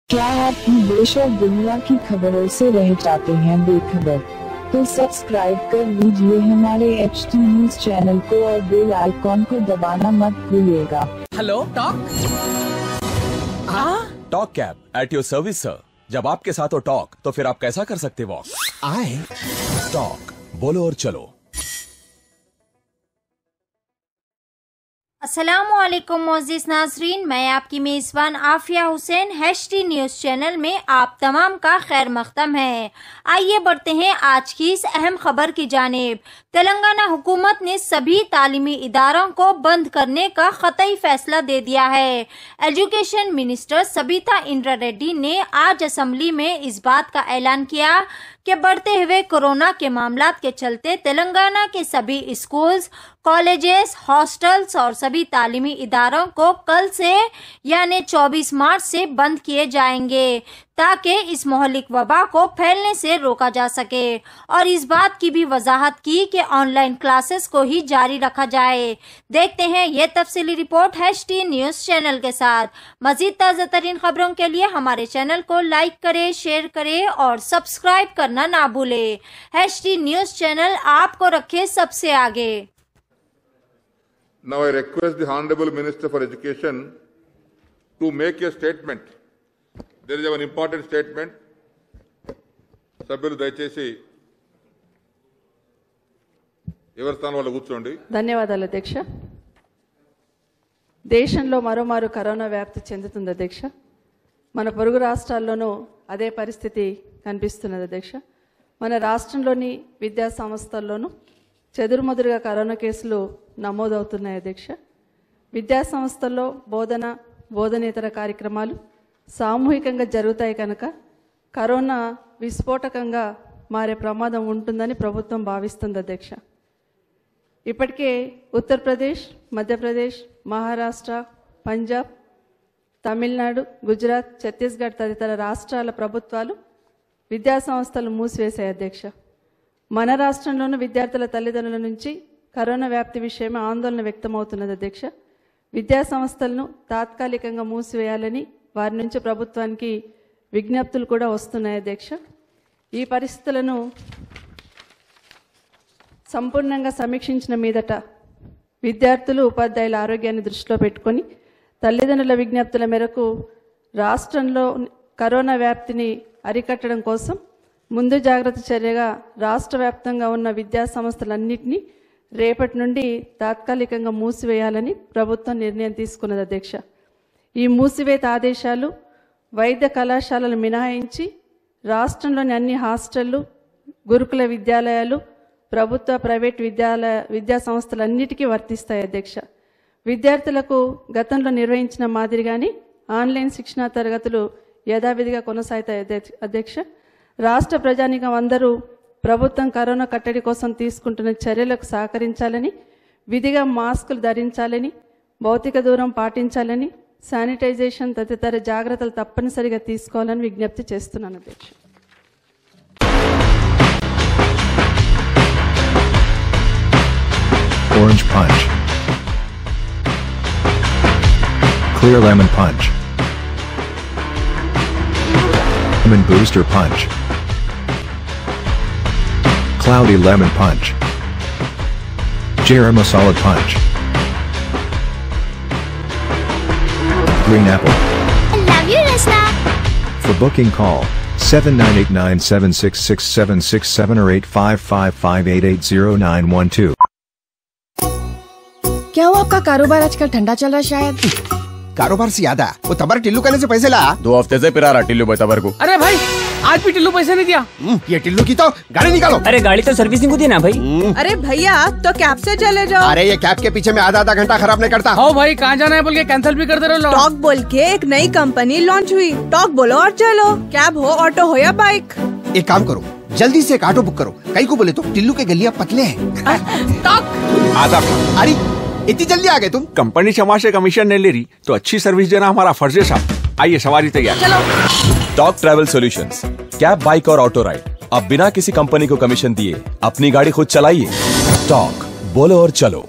क्या आप भी देश और दुनिया की खबरों से रह जाते हैं बेखबर? तो सब्सक्राइब कर लीजिए हमारे HT न्यूज चैनल को और बेल आइकॉन को दबाना मत भूलिएगा। Hello talk. हाँ talk cab at your service sir. जब आपके साथ हो टॉक तो फिर आप कैसा कर सकते वॉक? आए टॉक बोलो और चलो। अस्सलामुअलैकुम मोअज़्ज़िज़ नाज़रीन, मैं आपकी मेज़बान Afia Hussain HT news channel में आप तमाम का खैर मक़दम है। आइए बढ़ते हैं आज की इस अहम खबर की जानिब। तेलंगाना हुकूमत ने सभी तालीमी इदारों को बंद करने का क़तई फैसला दे दिया है। एजुकेशन मिनिस्टर सबिता इंद्रा रेड्डी ने आज असम्बली में इस बात का ऐलान किया कि बढ़ते हुए कोरोना के मामलात के चलते तेलंगाना के सभी स्कूल्स, कॉलेजेस, हॉस्टल्स और सभी तालीमी इदारों को कल से यानी 24 मार्च से बंद किए जाएंगे ताकि इस मोहलिक वबा को फैलने से रोका जा सके। और इस बात की भी वजाहत की कि ऑनलाइन क्लासेस को ही जारी रखा जाए। देखते हैं ये तफसीली रिपोर्ट HT न्यूज़ चैनल के साथ। मजीद ताज़ा तरीन खबरों के लिए हमारे चैनल को लाइक करें, शेयर करें और सब्सक्राइब करना ना भूलें। HT न्यूज़ चैनल आपको रखे सबसे आगे। Now I request the Honorable Minister for Education to make a statement. There is an important statement. సభ్యులు దయచేసి ఎవరి స్థానం వాళ్ళు కూర్చోండి. ధన్యవాదాలు అధ్యక్ష. దేశంలో మరోమారు కరోనా వ్యాప్తి చెందుతుంది అధ్యక్ష. మన పొరుగు రాష్ట్రాల్లోనూ అదే పరిస్థితి కనిపిస్తున్నది అధ్యక్ష. మన రాష్ట్రంలోని విద్యా సంస్థల్లోనూ చెదురుమదురుగా కరోనా కేసులు నమోదవుతున్నాయి అధ్యక్ష. విద్యా సంస్థల్లో బోధనేతర కార్యక్రమాలు సామూహికంగా జరుగుతాయి కనుక కరోనా విస్ఫోటకంగా మారే ప్రమాదం ఉంటుందని ప్రభుత్వం భావిస్తుంది అధ్యక్ష. ఇప్పటికే ఉత్తరప్రదేశ్, మధ్యప్రదేశ్, మహారాష్ట్ర, పంజాబ్, తమిళనాడు, గుజరాత్, ఛత్తీస్గఢ్ తదితర రాష్ట్రాల ప్రభుత్వాలు విద్యా సంస్థలు మూసివేశాయి అధ్యక్ష. మన రాష్ట్రంలోనూ విద్యార్థుల తల్లిదండ్రుల నుంచి కరోనా వ్యాప్తి విషయమే ఆందోళన వ్యక్తమవుతున్నది అధ్యక్ష. విద్యా సంస్థలను తాత్కాలికంగా మూసివేయాలని వారి నుంచి ప్రభుత్వానికి విజ్ఞప్తులు కూడా వస్తున్నాయి అధ్యక్ష. ఈ పరిస్థితులను సంపూర్ణంగా సమీక్షించిన మీదట విద్యార్థులు, ఉపాధ్యాయుల ఆరోగ్యాన్ని దృష్టిలో పెట్టుకొని తల్లిదండ్రుల విజ్ఞప్తుల మేరకు రాష్ట్రంలో కరోనా వ్యాప్తిని అరికట్టడం కోసం ముందు జాగ్రత్త చర్యగా రాష్ట్ర వ్యాప్తంగా ఉన్న విద్యా సంస్థలన్నింటినీ రేపటి నుండి తాత్కాలికంగా మూసివేయాలని ప్రభుత్వం నిర్ణయం తీసుకున్నది అధ్యక్ష. ఈ మూసివేత ఆదేశాలు వైద్య కళాశాలలు మినహాయించి రాష్ట్రంలోని అన్ని హాస్టళ్లు, గురుకుల విద్యాలయాలు, ప్రభుత్వ ప్రైవేట్ విద్యా సంస్థలన్నిటికీ వర్తిస్తాయి అధ్యక్ష. విద్యార్థులకు గతంలో నిర్వహించిన మాదిరిగానే ఆన్లైన్ శిక్షణా తరగతులు యథావిధిగా కొనసాగుతాయి అధ్యక్ష. రాష్ట్ర ప్రజానీకం అందరూ ప్రభుత్వం కరోనా కట్టడి కోసం తీసుకుంటున్న చర్యలకు సహకరించాలని, విధిగా మాస్కులు ధరించాలని, భౌతిక దూరం పాటించాలని, శానిటైజేషన్ తదితర జాగ్రత్తలు తప్పనిసరిగా తీసుకోవాలని విజ్ఞప్తి చేస్తున్నాను అధ్యక్ష. Orange punch. Clear lemon punch. Lemon booster punch. Cloudy lemon punch. Garam masala punch. Green apple. I love you, Rasna. For booking call 7989766767 or 8555880912. क्या हुआ आपका कारोबार आजकल ठंडा चल रहा है शायद? कारोबार से याद है, वो तबर टिल्लू कहने से पैसे ला 2 हफ्ते से पिरा रहा टिल्लू भाई तबर को। अरे भाई आज भी टिल्लू पैसे नहीं दिया। ये टिल्लू की तो गाड़ी निकालो। अरे गाड़ी तो सर्विसिंग को दी ना भाई। अरे भैया तो कैब से चले जाओ। अरे ये कैब के पीछे में आधा घंटा खराब नहीं करता। हो भाई कहाँ जाना है बोल के कैंसिल भी कर दे रहे हो। टॉक बोल के एक नई कंपनी लॉन्च हुई। टॉक बोलो और चलो, कैब हो, ऑटो हो या बाइक। एक काम करो, जल्दी से एक ऑटो बुक करो। कहीं को बोले तो टिल्लू के गलियां पतले हैं। आधा अरे इतनी जल्दी आ गए तुम? कंपनी क्षमा से कमीशन नहीं ले रही तो अच्छी सर्विस देना हमारा फर्ज है साहब। आइए सवारी तैयार। चलो। Talk travel solutions, cab, bike और ऑटो राइड अब बिना किसी कंपनी को कमीशन दिए अपनी गाड़ी खुद चलाइए। टॉक बोलो और चलो।